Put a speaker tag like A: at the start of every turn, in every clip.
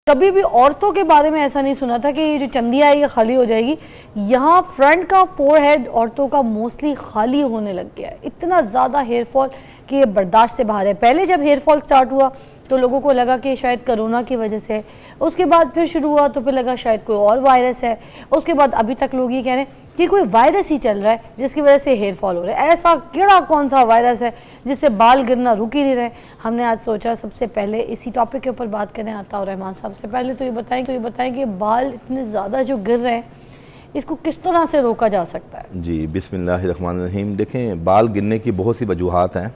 A: कभी भी औरतों के बारे में ऐसा नहीं सुना था कि ये जो चंदिया है ये खाली हो जाएगी। यहाँ फ्रंट का फोरहेड औरतों का मोस्टली खाली होने लग गया है, इतना ज़्यादा हेयर फॉल कि ये बर्दाश्त से बाहर है। पहले जब हेयर फॉल स्टार्ट हुआ तो लोगों को लगा कि शायद कोरोना की वजह से, उसके बाद फिर शुरू हुआ तो फिर लगा शायद कोई और वायरस है, उसके बाद अभी तक लोग ये कह रहे हैं कि कोई वायरस ही चल रहा है जिसकी वजह से हेयर फॉल हो रहा है। ऐसा केड़ा कौन सा वायरस है जिससे बाल गिरना रुक ही नहीं रहे। हमने आज सोचा सबसे पहले इसी टॉपिक के ऊपर बात करें आता और रहमान साहब से। पहले तो ये बताएं कि बाल इतने ज़्यादा जो गिर रहे हैं इसको किस तरह से रोका जा सकता है।
B: जी बिस्मिल्लाहिर्रहमानिर्रहीम। देखें, बाल गिरने की बहुत सी वजूहात हैं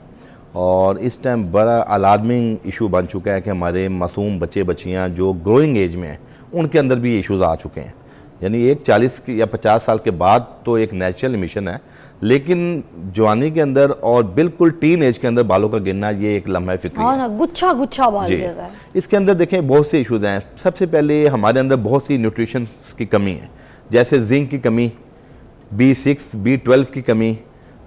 B: और इस टाइम बड़ा अलार्मिंग इशू बन चुका है कि हमारे मासूम बच्चे बच्चियां जो ग्रोइंग एज में हैं उनके अंदर भी ये इशूज़ आ चुके हैं। यानी एक 40 या 50 साल के बाद तो एक नेचुरल इमिशन है, लेकिन जवानी के अंदर और बिल्कुल टीन एज के अंदर बालों का गिरना ये एक लम्हा फिक्री है।
A: गुच्छा गुच्छा बाल गिर रहा है।
B: इसके अंदर देखें बहुत से इशूज़ हैं। सबसे पहले हमारे अंदर बहुत सी न्यूट्रिशन की कमी है, जैसे जिंक की कमी, B6 B12 की कमी,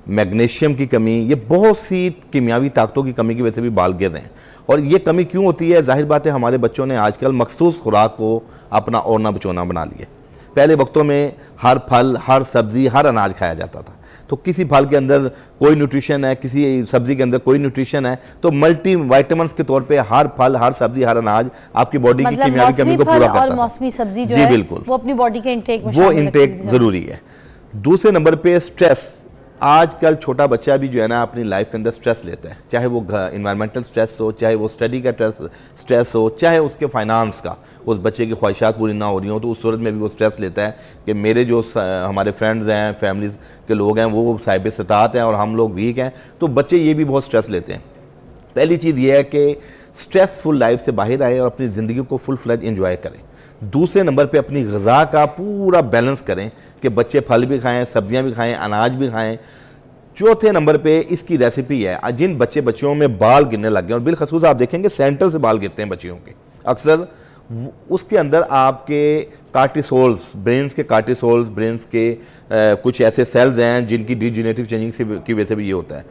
B: मैग्नीशियम की कमी। ये बहुत सी कीमियावी ताकतों की कमी की वजह से भी बाल गिर रहे हैं। और ये कमी क्यों होती है? जाहिर बात है हमारे बच्चों ने आजकल मखसूस खुराक को अपना ओढ़ना बचोना बना लिया। पहले वक्तों में हर फल, हर सब्ज़ी, हर अनाज खाया जाता था, तो किसी फल के अंदर कोई न्यूट्रिशन है, किसी सब्ज़ी के अंदर कोई न्यूट्रिशन है, तो मल्टी वाइटामिन्स के तौर पे हर फल, हर सब्ज़ी, हर अनाज आपकी बॉडी की कीमियावी कमी को पूरा करता है।
A: मौसमी सब्जी जो
B: जी
A: है
B: बिल्कुल,
A: वो अपनी बॉडी के इंटेक में
B: वो इंटेक ज़रूरी है। दूसरे नंबर पे स्ट्रेस। आजकल छोटा बच्चा भी जो है ना अपनी लाइफ के अंदर स्ट्रेस लेता है, चाहे वो इन्वायरमेंटल स्ट्रेस हो, चाहे वो स्टडी का स्ट्रेस हो, चाहे उसके फाइनेंस का, उस बच्चे की ख्वाहिशात पूरी ना हो रही हो तो उस सूरत में भी वो स्ट्रेस लेता है कि मेरे जो हमारे फ्रेंड्स हैं, फैमिलीज़ के लोग हैं वो साहिब सतात हैं और हम लोग वीक हैं, तो बच्चे ये भी बहुत स्ट्रेस लेते हैं। पहली चीज़ ये है कि स्ट्रेसफुल लाइफ से बाहर आए और अपनी ज़िंदगी को फुल फ्लैज इंजॉय करें। दूसरे नंबर पे अपनी ग़िज़ा का पूरा बैलेंस करें कि बच्चे फल भी खाएं, सब्जियां भी खाएं, अनाज भी खाएं। चौथे नंबर पे इसकी रेसिपी है। जिन बच्चे बच्चियों में बाल गिरने लग गए और बिलखसूस आप देखेंगे सेंटर से बाल गिरते हैं बच्चियों के अक्सर, उसके अंदर आपके कार्टिसोल्स, ब्रेन्स के कार्टिसोल्स, ब्रेन्स के कुछ ऐसे सेल्स हैं जिनकी डिजेनरेटिव चेंजिंग की वजह से भी ये होता है।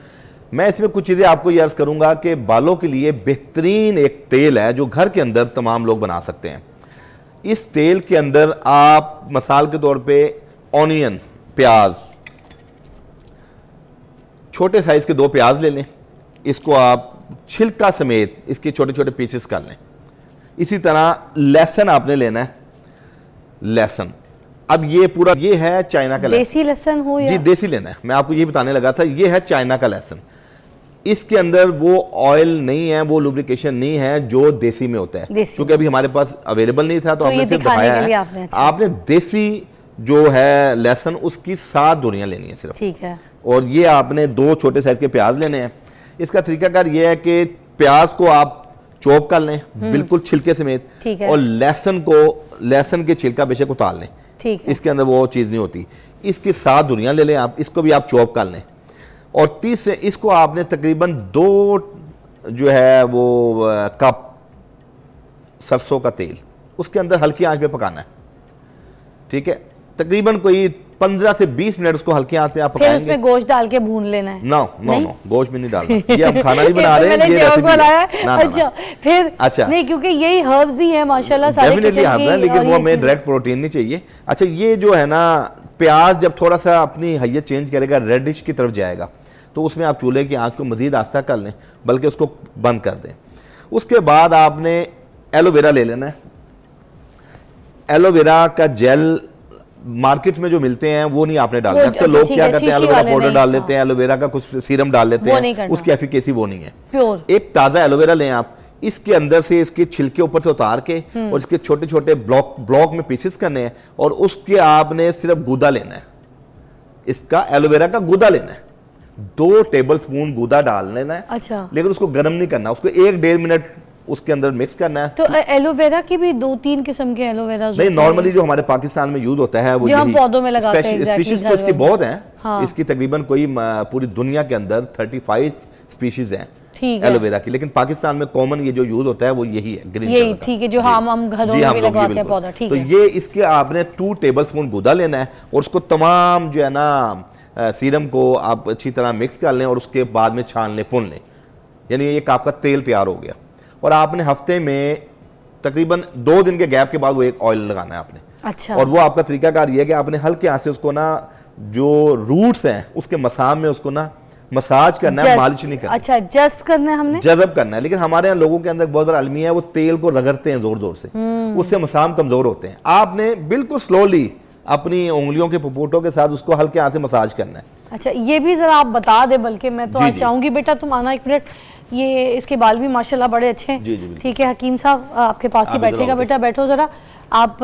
B: मैं इसमें कुछ चीज़ें आपको ये अर्ज़ करूँगा कि बालों के लिए बेहतरीन एक तेल है जो घर के अंदर तमाम लोग बना सकते हैं। इस तेल के अंदर आप मिसाल के तौर पे ऑनियन, प्याज, छोटे साइज़ के 2 प्याज ले लें, इसको आप छिलका समेत इसके छोटे छोटे पीसेस कर लें। इसी तरह लहसुन आपने लेना है, लहसुन। अब ये पूरा ये है चाइना का लहसुन,
A: देसी लहसुन हो या?
B: जी देसी लेना है। मैं आपको ये बताने लगा था, ये है चाइना का लहसुन। इसके अंदर वो ऑयल नहीं है, वो लुब्रिकेशन नहीं है जो देसी में होता है, क्योंकि अभी हमारे पास अवेलेबल नहीं था तो हमने सिर्फ दिखाया है। आपने देसी जो है लहसुन उसकी 7 डोरियां लेनी है सिर्फ, ठीक है। और ये आपने 2 छोटे साइज के प्याज लेने हैं। इसका तरीकाकार ये है कि प्याज को आप चॉप कर लें बिल्कुल छिलके समेत, और लहसुन को, लहसुन के छिलका बेशक उतार लें, इसके अंदर वो चीज़ नहीं होती। इसकी 7 डोरियां ले लें आप, इसको भी आप चॉप कर लें। और 30 से इसको आपने तकरीबन 2 जो है वो कप सरसों का तेल उसके अंदर हल्की आंच पे पकाना है, ठीक है। तकरीबन कोई 15 से 20 मिनट उसको हल्की आंच पे आप पकाएंगे।
A: फिर उसमें गोश्त डाल के भून लेना है? नो,
B: गोश्त भी नहीं डालना। ये हम खाना नहीं बना रहे हैं, ये रेसिपी है।
A: अच्छा, फिर अच्छा नहीं, क्योंकि यही हर्ब्स ही है माशाल्लाह सारे
B: डेफिनेटली हर्ब्स हैं, लेकिन वो हमें डायरेक्ट प्रोटीन नहीं चाहिए। अच्छा, ये जो है ना प्याज जब थोड़ा सा अपनी हैयत चेंज करेगा, रेडिश की तरफ जाएगा, तो उसमें आप चूल्हे की आंच को मजीद आस्ता कर लें, बल्कि उसको बंद कर दें। उसके बाद आपने एलोवेरा ले लेना है। एलोवेरा का जेल मार्केट में जो मिलते हैं वो नहीं आपने डालना। अक्सर लोग क्या करते हैं, एलोवेरा पाउडर डाल लेते हैं, एलोवेरा का कुछ सीरम डाल लेते हैं, उसकी एफिकेसी वो नहीं है। एक ताज़ा एलोवेरा लें आप, इसके अंदर से इसके छिलके ऊपर से उतार के और इसके छोटे छोटे ब्लॉक में पीसेस करने हैं, और उसके आपने सिर्फ गूदा लेना है, इसका एलोवेरा का गूदा लेना है। 2 टेबल स्पून गूदा डाल लेना है। अच्छा। लेकिन उसको गर्म नहीं करना, उसको 1-1.5 मिनट उसके अंदर मिक्स करना है। तो
A: एलोवेरा की भी 2-3 किस्म के एलोवेरा
B: नहीं, नॉर्मली जो हमारे पाकिस्तान में यूज होता है वो
A: जो हम पौधों में लगाते हैं।
B: स्पीशीज तो इसकी बहुत हैं। हाँ। इसकी तकरीबन कोई पूरी दुनिया के अंदर 35 स्पीशीज हैं एलोवेरा की, लेकिन पाकिस्तान में कॉमन ये जो यूज होता है वो यही है, ग्रीन, यही ठीक है, जो हम घरों में भी लगाते हैं पौधा। ठीक है। तो ये इसके आपने 2 टेबल स्पून गूदा लेना है और उसको तमाम जो है ना सीरम को आप अच्छी तरह मिक्स कर लें और उसके बाद में छान लें, भून लें, यानी एक आपका तेल तैयार हो गया। और आपने हफ्ते में तकरीबन 2 दिन के गैप के बाद वो एक ऑयल लगाना है आपने।
A: अच्छा।
B: और वो आपका तरीकाकार ये है कि आपने हल्के हाथ से उसको ना जो रूट्स हैं उसके मसाम में उसको ना मसाज करना है, मालिश नहीं करना।
A: अच्छा, जस्ट करना है हमने,
B: जज़ब करना है। लेकिन हमारे यहाँ लोगों के अंदर बहुत बड़ा अलमिया है, वो तेल को रगड़ते हैं जोर जोर से, उससे मसाम कमजोर होते हैं। आपने बिल्कुल स्लोली अपनी उंगलियों के पुपोटों के साथ उसको हल्के हाथ से मसाज करना है।
A: अच्छा, ये भी जरा आप बता दे, बल्कि मैं तो आज चाहूंगी बेटा तुम आना 1 मिनट। ये इसके बाल भी माशाल्लाह बड़े अच्छे हैं। ठीक है हकीम साहब, आपके पास ही बैठेगा बेटा, बैठो जरा आप।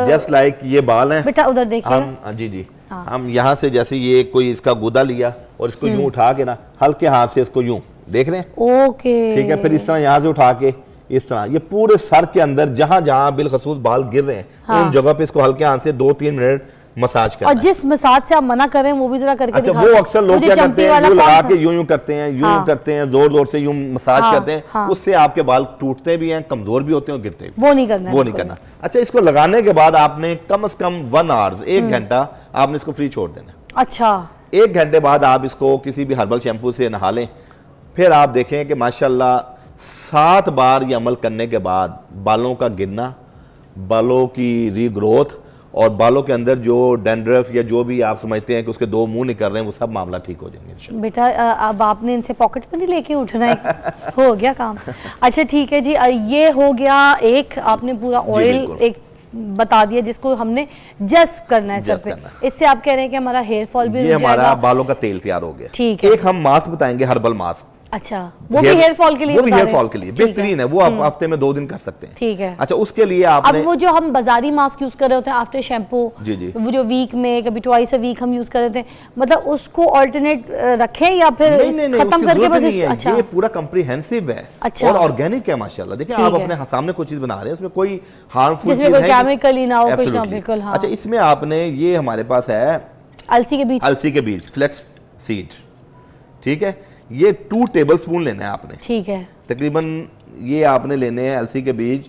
B: जस्ट लाइक ये बाल हैं
A: बेटा, उधर देखिए।
B: जी हम यहाँ से जैसे ये कोई इसका गुदा लिया और इसको यूं उठा के ना हल्के हाथ से इसको यूं देख रहे हैं।
A: ओके,
B: ठीक है। फिर इस तरह यहाँ से उठा के इस तरह ये पूरे सर के अंदर जहां जहां बिलखसूस बाल गिर रहे हैं उन जगह पे इसको हल्के हाथ से 2-3 मिनट मसाज करना।
A: और जिस मसाज से आप मना कर रहे हैं वो भी जरा करके
B: दिखाओ। वो अक्सर लोग क्या करते हैं, यूं लगा के यूं करते हैं, यूं करते हैं, जोर जोर से यूं मसाज करते हैं। उससे आपके बाल टूटते भी हैं, कमजोर भी होते हैं और गिरते भी।
A: वो नहीं करना,
B: वो नहीं करना। अच्छा, इसको लगाने के बाद आपने कम से कम 1 आवर 1 घंटा आपने इसको फ्री छोड़ देना।
A: अच्छा,
B: 1 घंटे बाद आप इसको किसी भी हर्बल शैम्पू से नहा लें। फिर आप देखें कि माशाल्लाह 7 बार ये अमल करने के बाद बालों का गिरना, बालों की रीग्रोथ और बालों के अंदर जो डैंड्रफ या जो भी आप समझते हैं कि उसके 2 मुंह निकल रहे हैं, वो सब मामला ठीक हो जाएंगे।
A: बेटा अब आपने इनसे पॉकेट मनी लेके उठना है। हो गया काम। अच्छा ठीक है जी, ये हो गया एक, आपने पूरा ऑयल एक बता दिया जिसको हमने जस्ट करना है सर पे। इससे आप कह रहे हैं कि हमारा हेयर फॉल भी,
B: ये हमारा बालों का तेल तैयार हो गया।
A: ठीक है।
B: एक हम मास्क बताएंगे, हर्बल मास्क।
A: अच्छा, वो भी हेयर फॉल के लिए,
B: वो भी हेयर फॉल के लिए बेहतरीन है। वो आप हफ्ते में 2 दिन कर सकते हैं।
A: ठीक है।
B: अच्छा, उसके लिए आपने
A: अब वो जो हम बाजारी मास्क यूज कर रहे होते हैं आफ्टर शैम्पू,
B: जी
A: वो जो वीक में कभी ट्वाइस अ वीक हम यूज कर रहे थे, मतलब उसको अल्टरनेट रखें या फिर खत्म करके बस? अच्छा,
B: ये पूरा कॉम्प्रिहेंसिव है। अच्छा, और ऑर्गेनिक है माशाल्लाह। देखिए आप अपने सामने कोई चीज बना रहे हैं, उसमें कोई हार्मफुल
A: जिसमें कोई केमिकल ही ना हो, कुछ ना, बिल्कुल। हाँ।
B: अच्छा, इसमें आपने ये हमारे पास है
A: अलसी के बीज,
B: फ्लेक्स सीड। ठीक है, ये 2 टेबल स्पून लेना है आपने।
A: ठीक है।
B: तकरीबन ये आपने लेने हैं अलसी के बीज,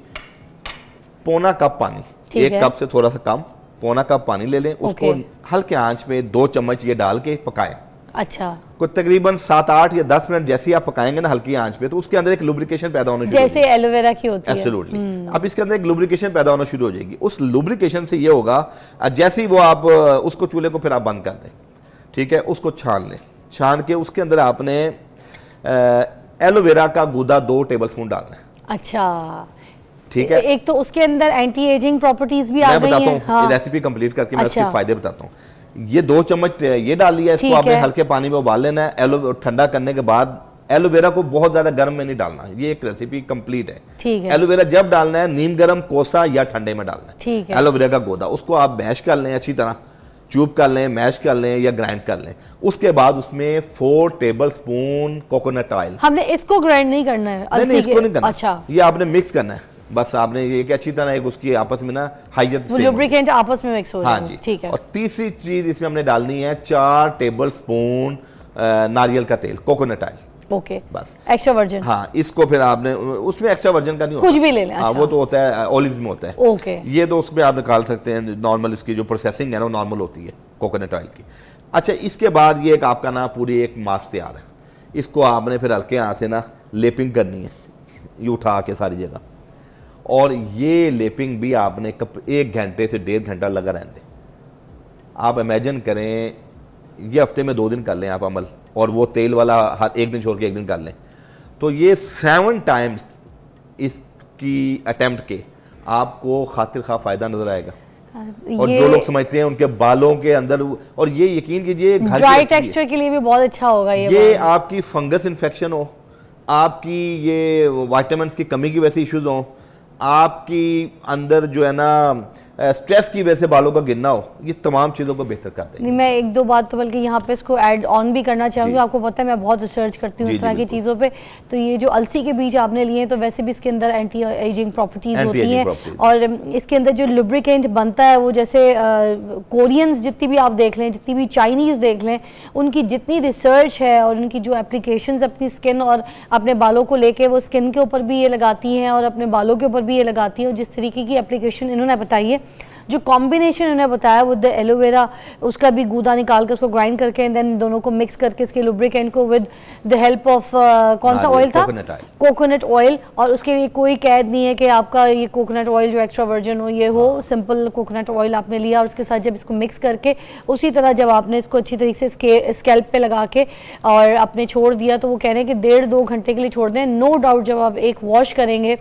B: 1.25 कप पानी, 1 कप से थोड़ा सा कम, 1.25 कप पानी ले लें। उसको हल्के आंच पे 2 चम्मच ये डाल के पकाएं।
A: अच्छा,
B: को तकरीबन 7-8 या 10 मिनट जैसे ही आप पकाएंगे ना हल्की आंच पे, तो उसके अंदर एक लुब्रिकेशन पैदा होना शुरू,
A: जैसे एलोवेरा की होती है।
B: एब्सोल्युटली। अब इसके अंदर एक लुब्रिकेशन पैदा होना शुरू हो जाएगी। उस लुब्रिकेशन से ये होगा, जैसे ही वो आप उसको चूल्हे को फिर आप बंद कर दें, ठीक है, उसको छान लें। छान के उसके अंदर आपने एलोवेरा का गूदा 2 टेबल स्पून डालना है। अच्छा, ठीक है। एक तो उसके अंदर एंटी एजिंग प्रॉपर्टीज भी आ गई हैं। मैं बताता हूँ, रेसिपी कंप्लीट करके मैं उसके फायदे बताता हूँ। ये 2 चम्मच ये डाल लिया, इसको आपने हल्के पानी में उबाल लेना है। ठंडा करने के बाद एलोवेरा को बहुत ज्यादा गर्म में नहीं डालना, ये एक रेसिपी कंप्लीट है। ठीक है। एलोवेरा जब डालना है नीम गर्म, कोसा या ठंडे में डालना है। ठीक है। एलोवेरा का गूदा उसको आप मैश कर लें, अच्छी तरह चूप कर लें, मैश कर लें या ग्राइंड कर लें। उसके बाद उसमें 4 टेबल स्पून कोकोनट ऑयल। हमने इसको ग्राइंड नहीं करना है? नहीं, इसको नहीं करना। अच्छा, ये आपने मिक्स करना है। बस आपने ये कि अच्छी तरह एक उसकी आपस में ना हाइजेट लुब्रिकेंट आपस में मिक्स हो जाए। हाँ जी, ठीक है। और तीसरी चीज इसमें हमने डालनी है 4 टेबल स्पून नारियल का तेल, कोकोनट ऑयल। ओके, बस एक्स्ट्रा वर्जिन। हाँ, इसको फिर आपने उसमें एक्स्ट्रा वर्जिन का नहीं होता, कुछ भी ले लें। हाँ, वो तो होता है ऑलिव्स में होता है। ओके, ये तो उसमें आप निकाल सकते हैं। नॉर्मल इसकी जो प्रोसेसिंग है ना, नॉर्मल होती है कोकोनट ऑयल की। अच्छा, इसके बाद ये एक आपका ना पूरी एक मास्क तैयार है। इसको आपने फिर हल्के हाथ से ना लेपिंग करनी है, ये उठा के सारी जगह। और ये लेपिंग भी आपने 1 घंटे से 1.5 घंटा लगा रहने दें। आप इमेजिन करें, ये हफ्ते में 2 दिन कर लें आप अमल, और वो तेल वाला हर 1 दिन छोड़ के 1 दिन कर लें, तो ये 7 टाइम्स इसकी अटेम्प्ट के आपको खातिर खा फायदा नजर आएगा। और जो लोग समझते हैं उनके बालों के अंदर, और ये यकीन कीजिए ड्राई टेक्सचर के लिए भी बहुत अच्छा होगा ये आपकी फंगस इन्फेक्शन हो, आपकी ये विटामिन्स की कमी की वजह से इश्यूज हो, आपकी अंदर जो है ना स्ट्रेस की वजह से बालों का गिरना हो, ये तमाम चीज़ों को बेहतर कर देंगे। मैं 1-2 बात तो बल्कि यहाँ पे इसको ऐड ऑन भी करना चाहूँगी। आपको पता है मैं बहुत रिसर्च करती हूँ इस तरह की चीज़ों पे। तो ये जो अलसी के बीज आपने लिए हैं, तो वैसे भी इसके अंदर एंटी एजिंग प्रॉपर्टीज होती हैं, और इसके अंदर जो लुब्रिकेंट बनता है वो जैसे कोरियंस जितनी भी आप देख लें, जितनी भी चाइनीज़ देख लें, उनकी जितनी रिसर्च है और उनकी जो एप्लीकेशंस अपनी स्किन और अपने बालों को लेके, वो स्किन के ऊपर भी ये लगाती हैं और अपने बालों के ऊपर भी ये लगाती हैं। और जिस तरीके की एप्लीकेशन इन्होंने बताई है,
A: जो कॉम्बिनेशन उन्हें बताया विद द एलोवेरा, उसका भी गूदा निकाल कर उसको ग्राइंड करके देन दोनों को मिक्स करके इसके लुब्रिकेंट को विद द हेल्प ऑफ कौन सा ऑयल था, कोकोनट ऑयल, और उसके लिए कोई कैद नहीं है कि आपका ये कोकोनट ऑयल जो एक्स्ट्रा वर्जिन हो ये हो, सिंपल कोकोनट ऑयल आपने लिया और उसके साथ जब इसको मिक्स करके उसी तरह जब आपने इसको अच्छी तरीके से स्कैल्प पे लगा के और आपने छोड़ दिया, तो वो कह रहे हैं कि 1.5-2 घंटे के लिए छोड़ दें। नो डाउट जब आप एक वॉश करेंगे,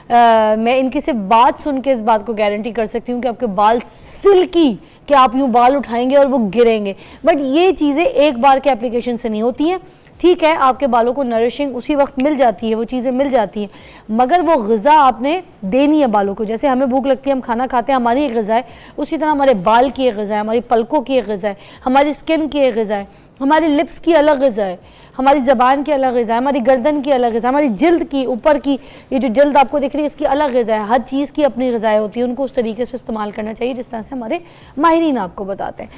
A: मैं इनकी सिर्फ बात सुन के इस बात को गारंटी कर सकती हूँ कि आपके बाल सिल्की, कि आप यूँ बाल उठाएंगे और वो गिरेंगे। बट ये चीज़ें एक बार के एप्लीकेशन से नहीं होती हैं। ठीक है, आपके बालों को नरिशिंग उसी वक्त मिल जाती है, वो चीज़ें मिल जाती हैं, मगर वो ग़िज़ा आपने देनी है बालों को। जैसे हमें भूख लगती है, हम खाना खाते हैं, हमारी एक ग़िज़ा है, उसी तरह हमारे बाल की एक ग़िज़ा है, हमारी पलकों की एक ग़िज़ा है, हमारी स्किन की एक ग़िज़ा है, हमारी लिप्स की अलग ग़िज़ा है, हमारी ज़बान की अलग ग़िज़ा है, हमारी गर्दन की अलग ग़िज़ा है, हमारी जिल्द की ऊपर की ये जो जिल्द आपको दिख रही है इसकी अलग ग़िज़ा है। हर चीज़ की अपनी ग़िज़ाएँ होती है, उनको उस तरीके से इस्तेमाल करना चाहिए जिस तरह से हमारे माहिरीन आपको बताते हैं।